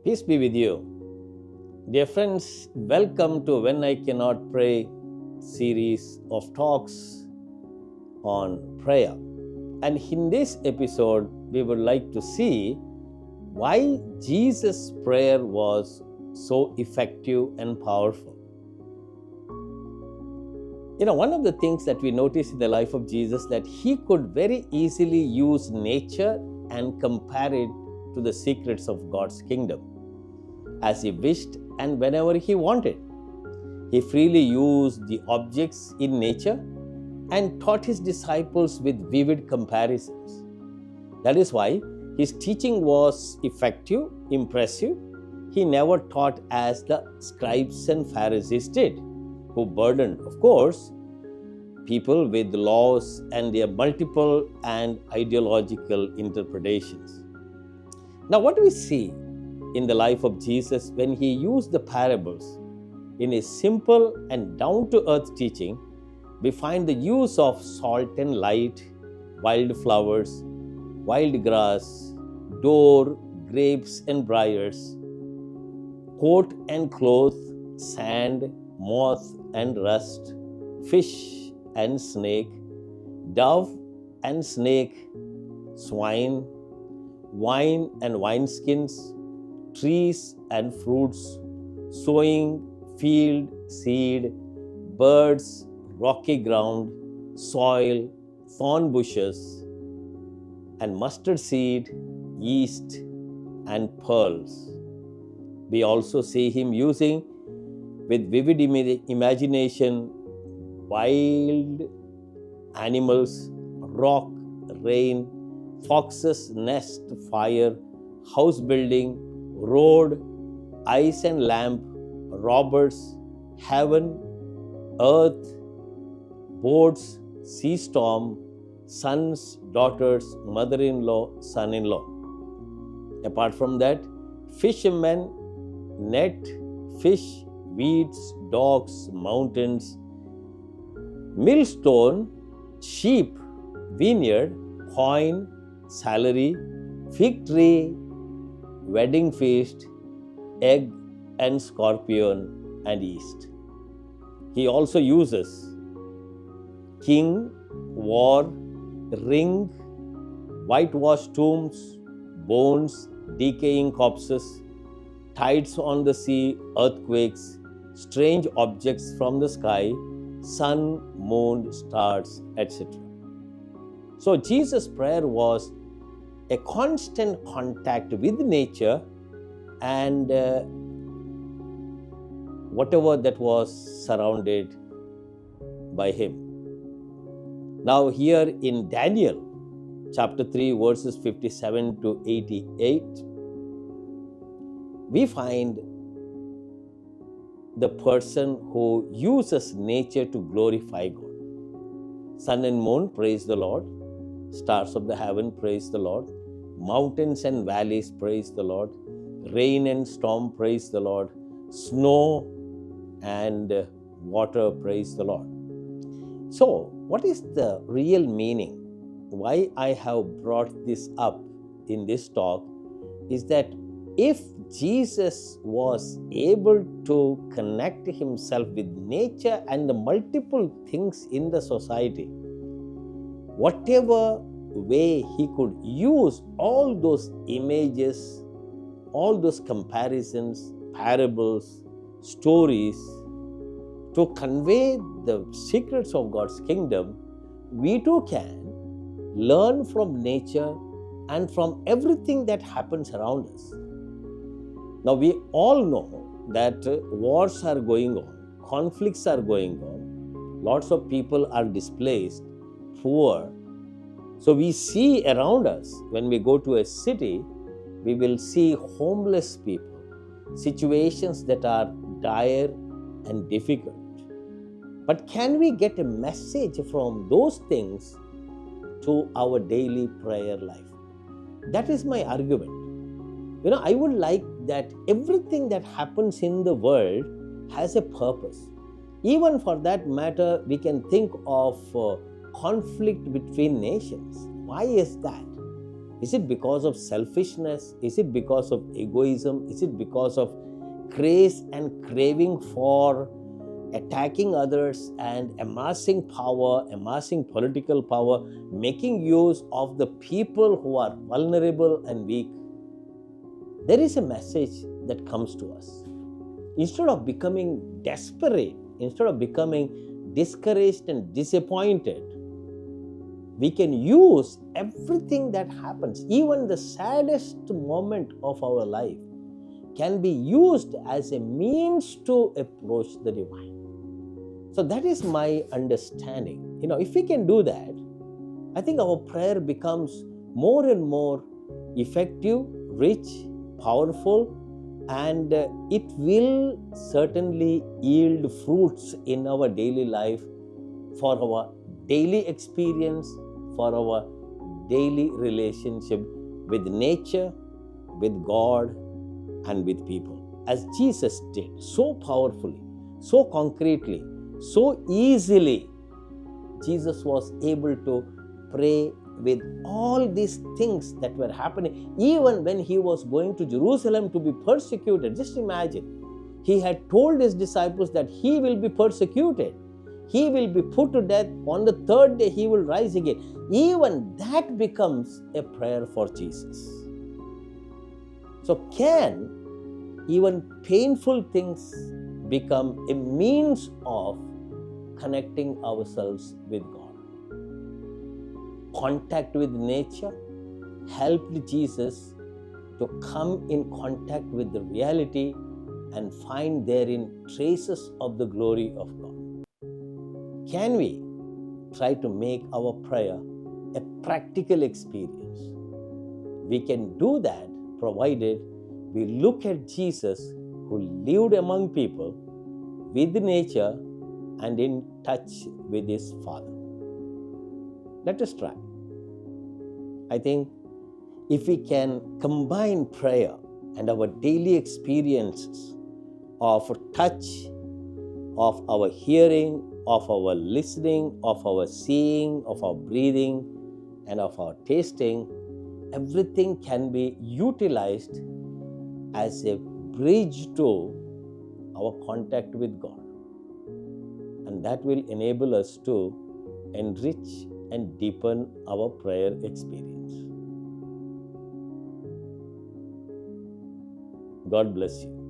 Peace be with you. Dear friends, welcome to When I Cannot Pray series of talks on prayer. And in this episode, we would like to see why Jesus' prayer was so effective and powerful. One of the things that we notice in the life of Jesus that he could very easily use nature and compare it to the secrets of God's kingdom as he wished and whenever he wanted. He freely used the objects in nature and taught his disciples with vivid comparisons. That is why his teaching was effective, impressive. He never taught as the scribes and Pharisees did, who burdened, of course, people with laws and their multiple and ideological interpretations. Now, what do we see in the life of Jesus when he used the parables? In a simple and down-to-earth teaching, we find the use of salt and light, wildflowers, wild grass, door, grapes and briars, coat and cloth, sand, moth and rust, fish and snake, dove and snake, swine, wine and wineskins, trees and fruits, sowing, field, seed, birds, rocky ground, soil, thorn bushes, and mustard seed, yeast, and pearls. We also see him using with vivid imagination wild animals, rock, rain, fox's nest, fire, house building, road, ice and lamp, robbers, heaven, earth, boats, sea storm, sons, daughters, mother-in-law, son-in-law. Apart from that, fishermen, net, fish, weeds, dogs, mountains, millstone, sheep, vineyard, coin, salary, fig tree, wedding feast, egg and scorpion and yeast. He also uses king, war, ring, whitewashed tombs, bones, decaying corpses, tides on the sea, earthquakes, strange objects from the sky, sun, moon, stars, etc. So Jesus' prayer was a constant contact with nature and whatever that was surrounded by him. Now here in Daniel chapter 3 verses 57 to 88, we find the person who uses nature to glorify God. Sun and moon, praise the Lord. Stars of the heaven, praise the Lord. Mountains and valleys, praise the Lord. Rain and storm, praise the Lord. Snow and water, praise the Lord. So, what is the real meaning? Why I have brought this up in this talk is that if Jesus was able to connect himself with nature and the multiple things in the society, whatever way he could use all those images, all those comparisons, parables, stories to convey the secrets of God's kingdom, we too can learn from nature and from everything that happens around us. Now, we all know that wars are going on, conflicts are going on, lots of people are displaced, poor. So we see around us, when we go to a city, we will see homeless people, situations that are dire and difficult. But can we get a message from those things to our daily prayer life? That is my argument. I would like that everything that happens in the world has a purpose. Even for that matter, we can think of conflict between nations. Why is that? Is it because of selfishness? Is it because of egoism? Is it because of craze and craving for attacking others and amassing power, amassing political power, making use of the people who are vulnerable and weak? There is a message that comes to us. Instead of becoming desperate, instead of becoming discouraged and disappointed, we can use everything that happens, even the saddest moment of our life, can be used as a means to approach the divine. So that is my understanding. If we can do that, I think our prayer becomes more and more effective, rich, powerful, and it will certainly yield fruits in our daily life, for our daily experience, for our daily relationship with nature, with God, and with people. As Jesus did so powerfully, so concretely, so easily, Jesus was able to pray with all these things that were happening. Even when he was going to Jerusalem to be persecuted, just imagine, he had told his disciples that he will be persecuted, he will be put to death, on the third day he will rise again. Even that becomes a prayer for Jesus. So can even painful things become a means of connecting ourselves with God? Contact with nature helped Jesus to come in contact with the reality and find therein traces of the glory of God. Can we try to make our prayer a practical experience? We can do that provided we look at Jesus, who lived among people, with nature, and in touch with his Father. Let us try. I think if we can combine prayer and our daily experiences of touch, of our hearing, of our listening, of our seeing, of our breathing, and of our tasting, everything can be utilized as a bridge to our contact with God. And that will enable us to enrich and deepen our prayer experience. God bless you.